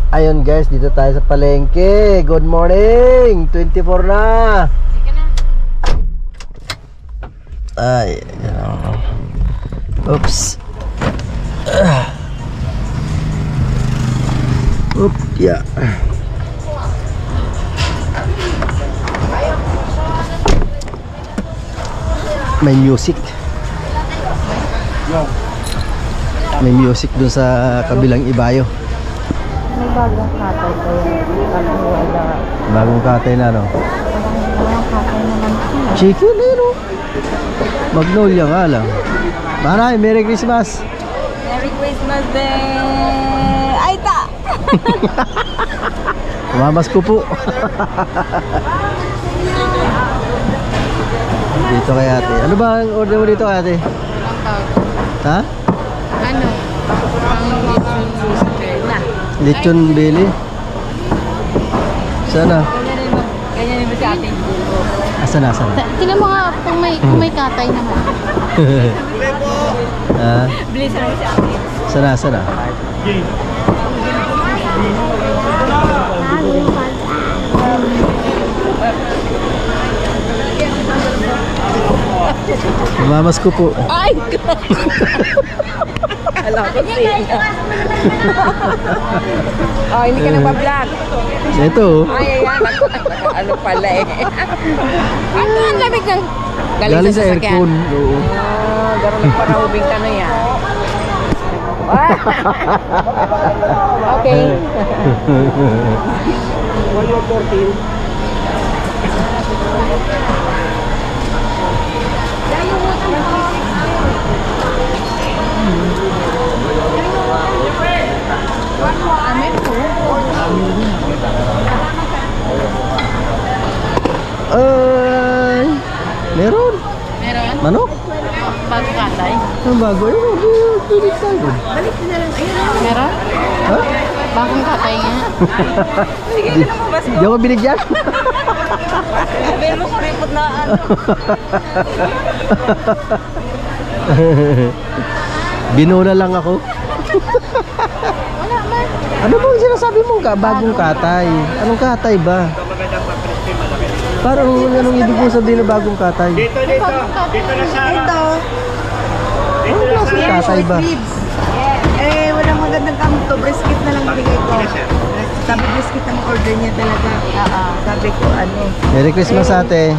Ayun guys, dito tayo sa palengke. Good morning! 24 na! Ay, oops. Oop, yeah. May music. May music dun sa kabilang ibayo. May bagong katay kaya. Bagong katay na, no? Bagong katay naman siya. Chicken, no? Magnolia nga lang. Manay, Merry Christmas! Merry Christmas din! Ay, ta! Kumamas ko po. Dito kay ate. Ano ba ang order mo dito ate? Ha? Ano? Ang lechon na. Lechon belly? Sana? Ganyan mo si ating bulo. Asan na, asan na? Tingnan mo nga kung may katay naman. Ha? Bilis na si ating. Sana, sana? Kumamas ko po. Ay! Alam ko siya. Oh, hindi ka nagpa-vlog. Ito. Ay, ayan. Ano pala eh. Ano ang lamig ng Galing sa aircon. Oo. Oh, gano'n nagparahubing ka na yan. Okay. Ay, meron. Meron? Manok? Bago katay? Ang bago. Ayun, bilik tayo. Meron? Ha? Bagong katay nga. Sige, Di ako binigyan. sabihin mo kuripot na ano. Binuna lang ako. Wala man. Ano bang sinasabi mong bagong katay? Anong katay ba? Parang anong ibig mong sabihin na bagong katay? Dito na siya. Ito. Anong klaseng katay ba? Eh, walang magandang kamto. Brisket na lang bigay ko. Sabi brisket ang order niya talaga. Sabi ko, ano, Merry Christmas ate.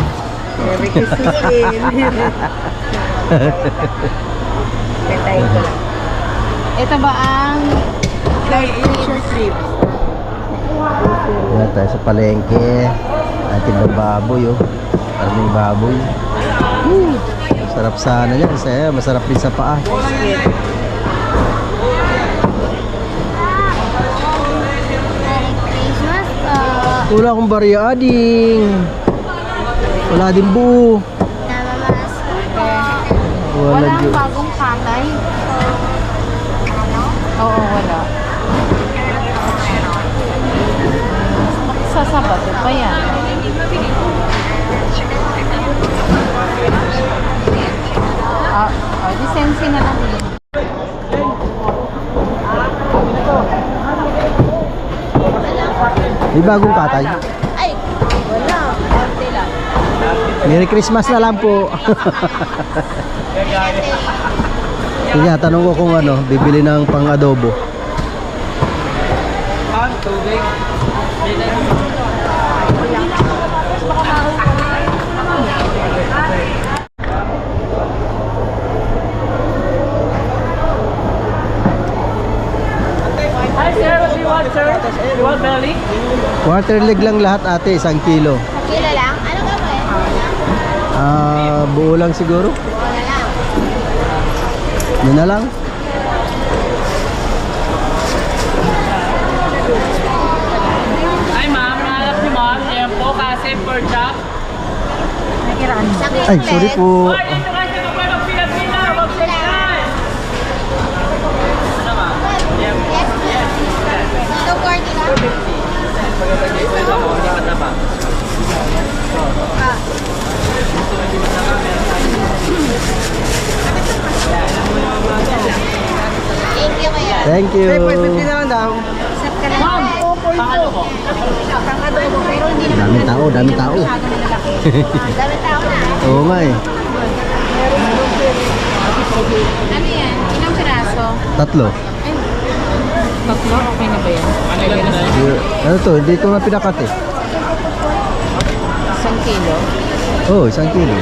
Merry Christmas din. Petay ko lang. Ito ba ang Short ribs. Yan tayo sa palengke. Ating baboy oh. Maraming baboy. Sarap sana yan. Masarap din sa paa. Christmas? Wala akong barya ading. Wala din buo. Wala Wala din. bagong katay. Oo, wala. Sa Sabado pa yan. Lisensi na lang yun. May bagong katay. Ay, wala. Konti lang. Merry Christmas na lang po. Kaya tanong ko kung ano, bibili ng pang-adobo. Hi sir, what do you want sir? You want belly? Quarter leg lang lahat ate, 1 kilo. Kilo lang? Ano ka ba? Buo lang siguro. Wala lang. Yun na lang. Hi ma'am, nahanap si ma'am. Ayan po, kasi per chop. Ay, sorry po. Ay, dito kasi ito pa ng Pilipina. Wag sa ilan. Ano ma'am? Yes. Ito, 40 lang. Hindi ka taba. Thank you kaya. Thank you. Ay, 550 naman daw. Accept ka lang. Ma'am, pangalo po. Pang-adobo, pero hindi naman. Daming tao, daming tao. Masyado malalaki. Daming tao na. Oo nga eh. Ano yan? Ilang piraso? Tatlo. Tatlo, okay na ba yan? Ano to, hindi ko na pinakat eh. 1 kilo? Oh, 1 kilo.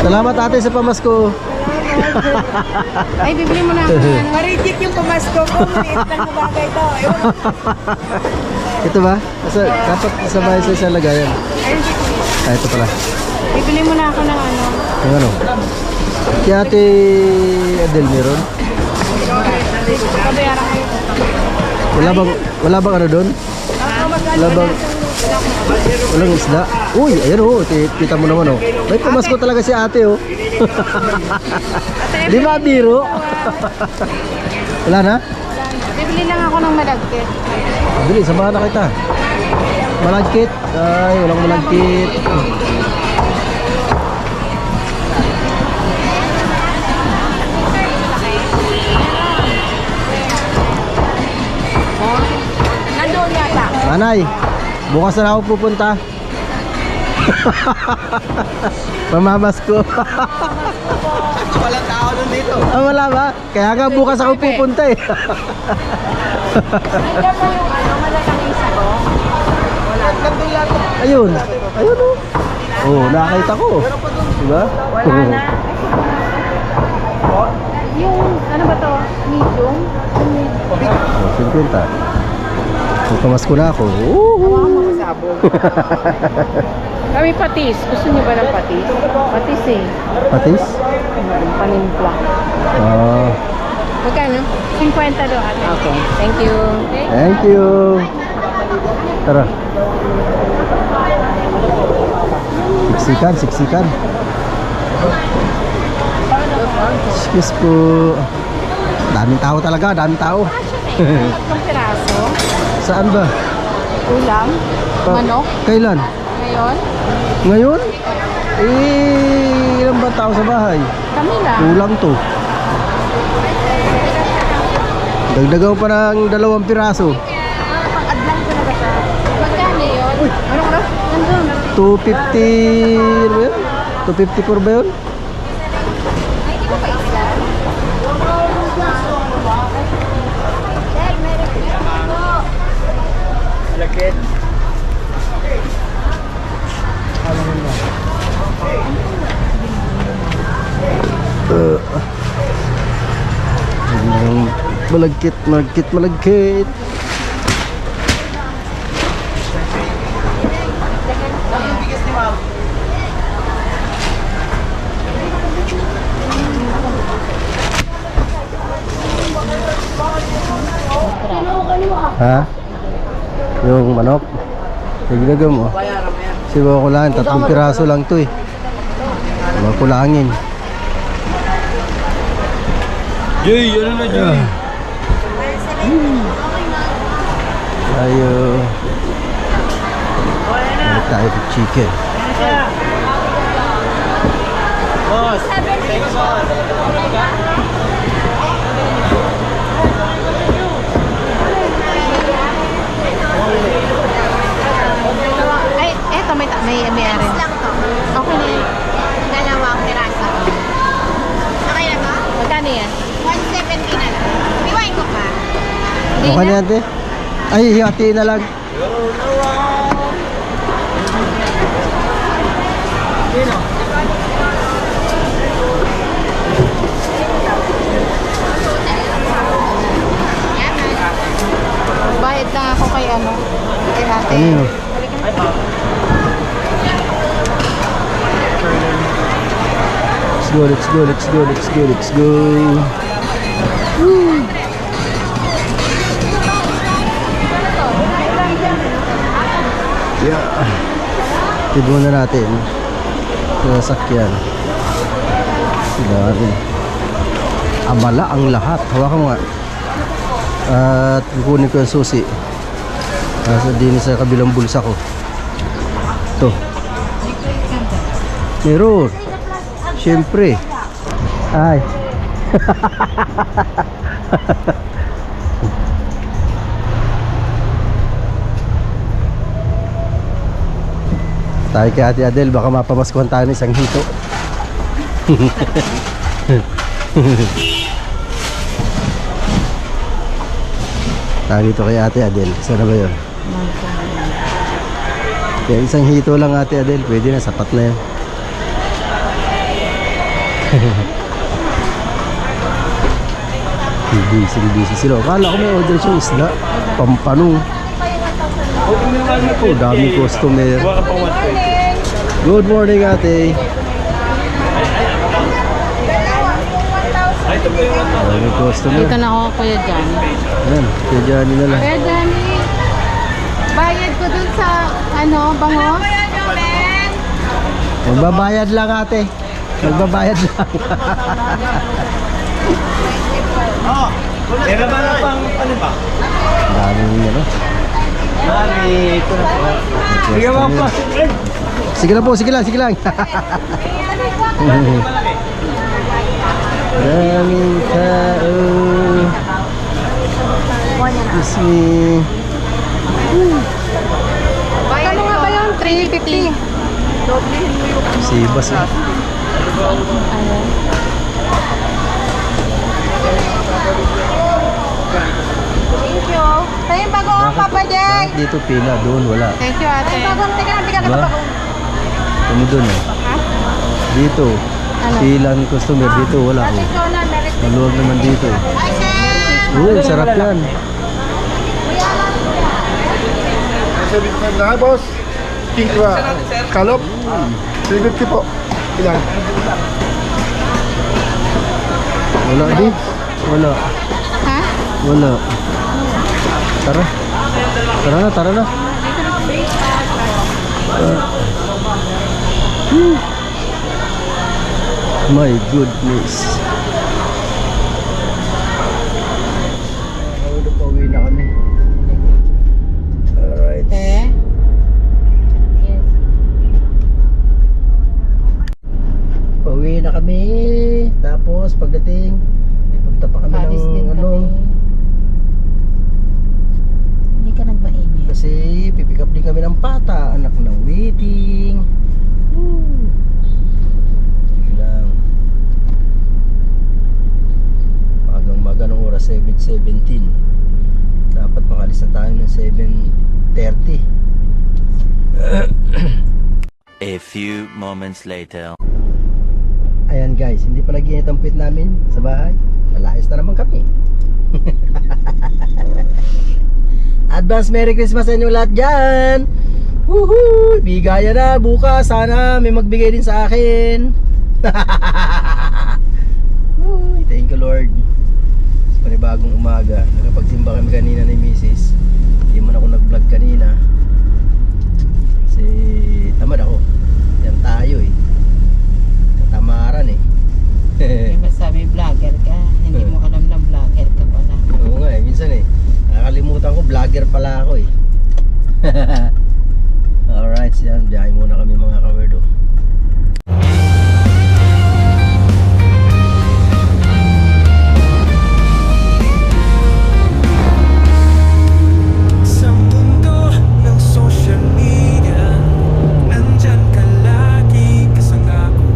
Salamat ate sa pamasko. Ay, bibili mo na ako. Ma-reject yung pamasko ko. Maliit lang na bagay to. Ito ba? Dapat sabay sa isang lagayan. Ah, ito pala. Bibili mo na ako ng ano. Yung ano? Si ate Adel meron? Pabayaran kayo. Wala bang ano doon? Wala bang walang isda? Uy, ayan oh, kita mo naman oh. May pamasko talaga si ate oh. Di ba biro? Wala na? Bibili lang ako ng malagkit. Bili, samahan na kita. Malagkit. Ay, walang malagkit. Nandoon yata. Nanay, bukas na ako pupunta. Mamamas ko. Walang tao nun dito. Ah, wala ba? Kaya nga bukas ako pupunta eh. Nandiyan pa yung ano, malalaki isa ko. Ayun. Ayun oh. Oh, nakakita ko. Diba? Wala na. Yung, ano ba to? Medium? Oh, 50. Pukamas ko na ako. Hawakan mo sabog. Kami patis. Gusto niyo ba ng patis? Patis eh. Patis? Panimpla. Ah, Magkano? 50 do ate. Okay. Thank you. thank you. Tara. Siksikan, siksikan. Excuse po. Daming tao talaga, daming tao. Tatlong piraso. Saan ba? Ulam. Manok. Kailan? Ngayon. Ngayon? Eh, ilan ba tao sa bahay? Kami lang. Kulang to. Dagdagaw pa ng 2 piraso. Pang-adlan ko na ba siya? Magkano yun? Ano ko na? Nandun. 250, ano ba yun? 254 ba yun? Ay, di ko pa isa. Malagkit, malagkit, malagkit. Ha? Yung manok? Tignan mo. Sibaw ko lang, 3 piraso lang to eh. Kulangin. Jay, ano na Jay? Tayo. Balik tayo sa chicken. Boss. Ay, eto may rin. Okay na yan. Dalawang piraso. Okay na ba? Magkano yan? 170 na lang. Iwain ko pa. Hindi Okay na. na ate? Ay, hati na lang. Bayad lang ako kay ano. Kay ate. Ano yun? Let's go, let's go, let's go, let's go, let's go. Woo. Yeah. Tibuan na natin sa sasakyan. Dami. Abala ang lahat. Hawakan mo nga. At kukunin ko yung susi. Nasa din sa kabilang bulsa ko. Ito. Meron. Siyempre. Ay. Tayo kay Ate Adel, baka mapamaskuhan tayo ng isang hito. Tayo dito kay Ate Adel. Saan na ba yun? Kaya isang hito lang Ate Adel, pwede na, sapat na yan. Busy sila. Akala ko may order siyang isda. Pampanong. Oh, daming customer. Good morning, ate. Daming customer. Dito na ako, Kuya Jan. Ayan, kaya Johnny na lang. Kuya Johnny, bayad ko dun sa, bango? Magbabayad lang, ate. Magbabayad lang. Meron ba na pang ano ba? Daming ano. Mami, ito na po. Sige mo po. Sige lang po, sige lang. Daming tao. Excuse me. Ano nga ba yun? 350. Sibas eh. Thank you. Tayo yung bagong Papa Jay. Bakit dito pila? Doon wala. Thank you, ate. Bagong, teka lang, bigyan ka Diba? na bagong. Ano doon eh? Dito. Pila ng customer. Dito wala oh. Maluwag naman dito. Uy, sarap yan. Hi, boss. King Kalop. 350 po. Ilan? Wala din. Wala. Ha? Wala. Tara. Tara na. My goodness. Pauwi na kami. Alright. Eh? Yes. Pauwi na kami. Tapos pagdating, punta pa kami Paris din ng kami. Hindi ka nagmainit. kasi pipick up din kami ng pata, anak ng waiting. Woo. Yun lang. Magang-maga ng oras 7:17. Dapat makalis na tayo ng 7:30. A few moments later. Ayan guys, hindi pa nag-iinit ang puwit namin sa bahay. Nalayas na naman kami. Advance Merry Christmas sa inyo lahat dyan. Woohoo! Bigaya na bukas. Sana may magbigay din sa akin. Uy, thank you Lord. Sa panibagong umaga. Nakapagsimba kami kanina ni Mrs. Hindi man ako nag-vlog kanina kasi tamad ako. Yan tayo eh. Katamaran eh. Hindi ba sabi vlogger ka? Hindi mo alam na vlogger ka pala. Oo nga eh, minsan eh nakakalimutan ko, vlogger pala ako eh. Alright, siya, biyahe muna kami mga kawerdo. Sa mundo ng social media, nandyan ka lagi kasama ko.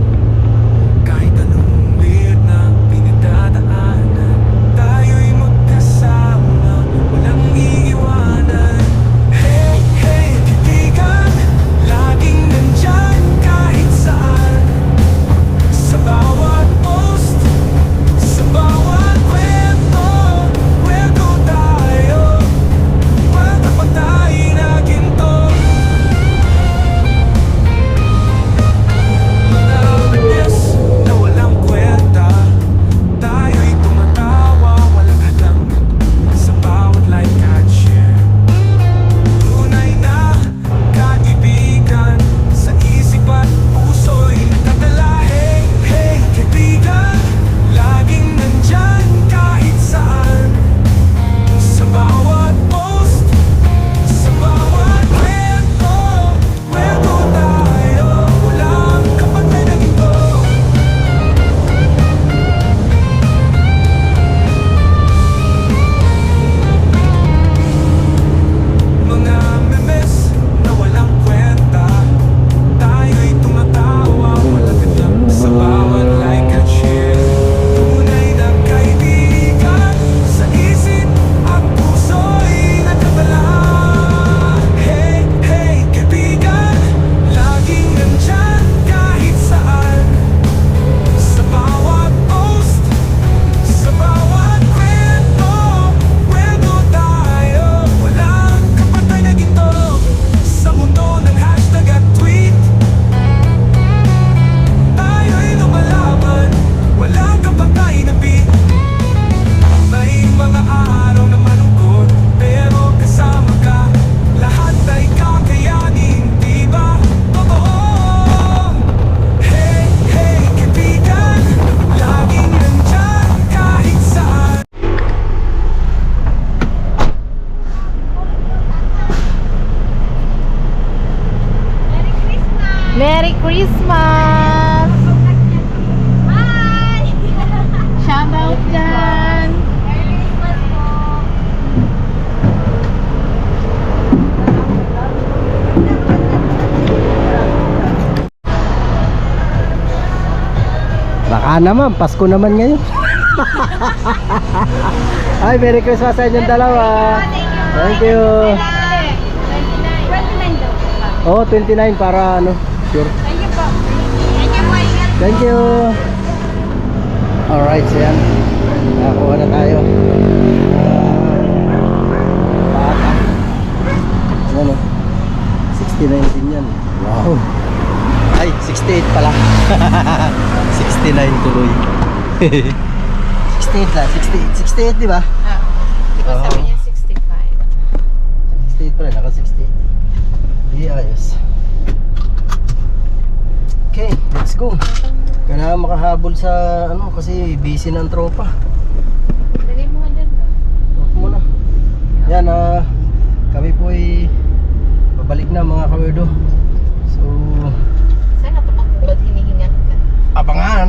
Kahit anong weird na pinagdadaanan, tayo'y magkasama, walang iiwanan. Hey, hey, titigan, laging nandyan ka Christmas! Hi! Shout out dyan! Baka naman, Pasko naman ngayon. Ay, Merry Christmas sa inyong dalawa. Thank you. 29 daw. Oh, 29 para ano, sure. Thank you po. Thank you po. Thank you. Alright, so yan. Nakakuha na tayo. Bata. Ano? 69 din yan. Wow. Ay, 68 pala. 69 tuloy. 68 lang, 68 di ba? Di ba sabi niya 65? 68 pa rin, naka 68. Di ayos. Okay, let's go. Kailangan makahabol sa ano kasi busy na ang tropa. Lagay mo nga dyan pa. Huwag muna. Yan, kami po ay pabalik na mga kawerdo. So, Sana tumakbod, hinihingat ka. abangan.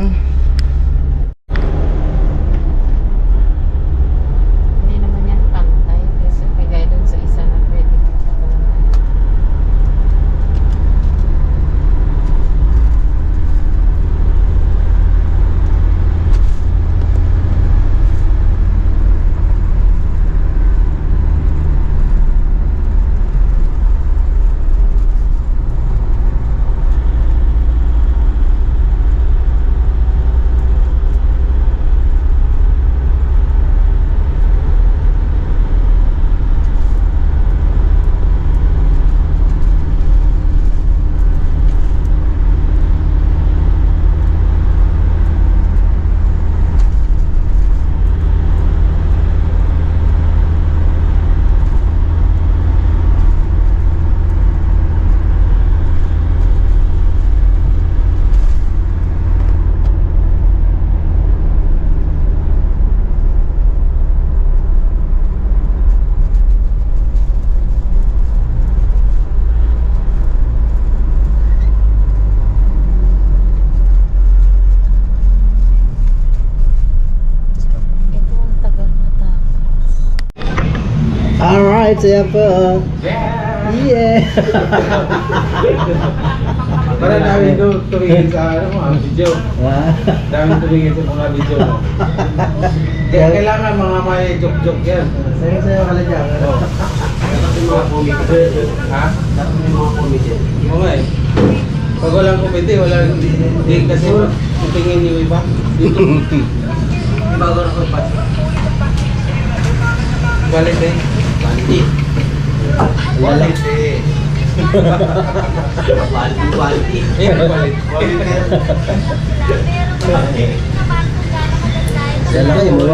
Hindi naman yan pantay. Kasi kagaya dun sa isa na pwede. Ito ang tagal matapos. Alright, so yan po. Yeah. Para dami ito tumingin sa ano, mga video. Dami tumingin sa mga video mo. Kaya kailangan mga may joke-joke yan. Sayo-sayo ka lang dyan. Dapat yung mga comedy. Ha? Dapat yung mga comedy. Oo nga eh. Pag walang comedy, walang hindi kasi tingin yung iba. Dito. Bago na ko pa. Quality. Quality. Quality. Quality. Yan lang kayo, 1.5.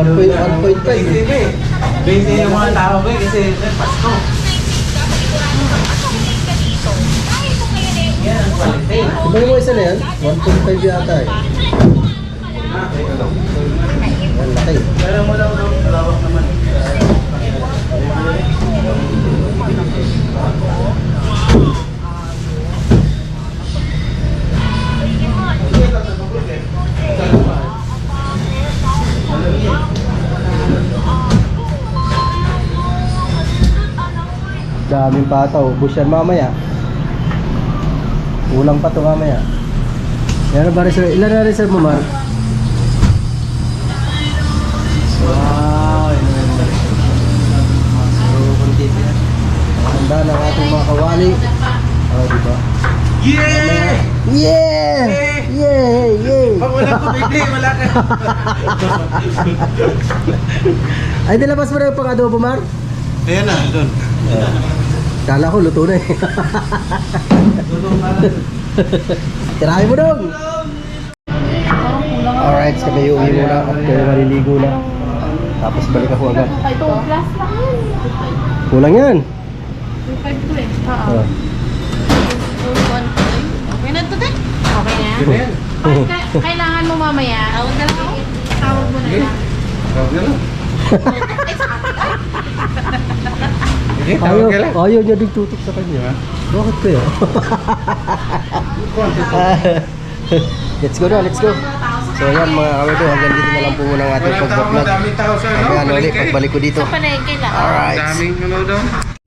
Busy yung mga tao ko eh, kasi Pasko. Yan ang quality. Diba yung isa na yan? 1.5 yata eh. Yan laki. Pero mo daw lawak naman. Daming pataw, ubos yan mamaya. Kulang pa to mamaya. Yan ba reserve? Ilan na reserve mo, Mark? Wow, yun na yun. So, content yan. Handa ng ating mga kawali. Oh, diba? Yeah! Yeah! Yeah! Yeah! Pag wala comedy, wala ka. Ay, nilabas mo na yung pang-adobo, Mark? Ayan na, doon. Kala ko, luto na eh. Tirahin mo dong! Alright, so kayo uwi muna at kayo maliligo na. Tapos balik ako agad. Ito, plus lang yun. Kulang yan. 2.5 ko eh. Oh. Okay na ito din? Okay na? Kailangan mo mamaya. Tawag na lang ako. Tawag mo na lang. Tawag ka lang. Ayaw niya din tutok sa kanya. Bakit kaya? Let's go na, let's go. So yan mga kawerdo, hanggang dito na lang po muna ang ating pag-vlog. Daming tao sa Mamaya na ulit, pagbalik ko dito. Palengke lang. Alright. Daming ano daw.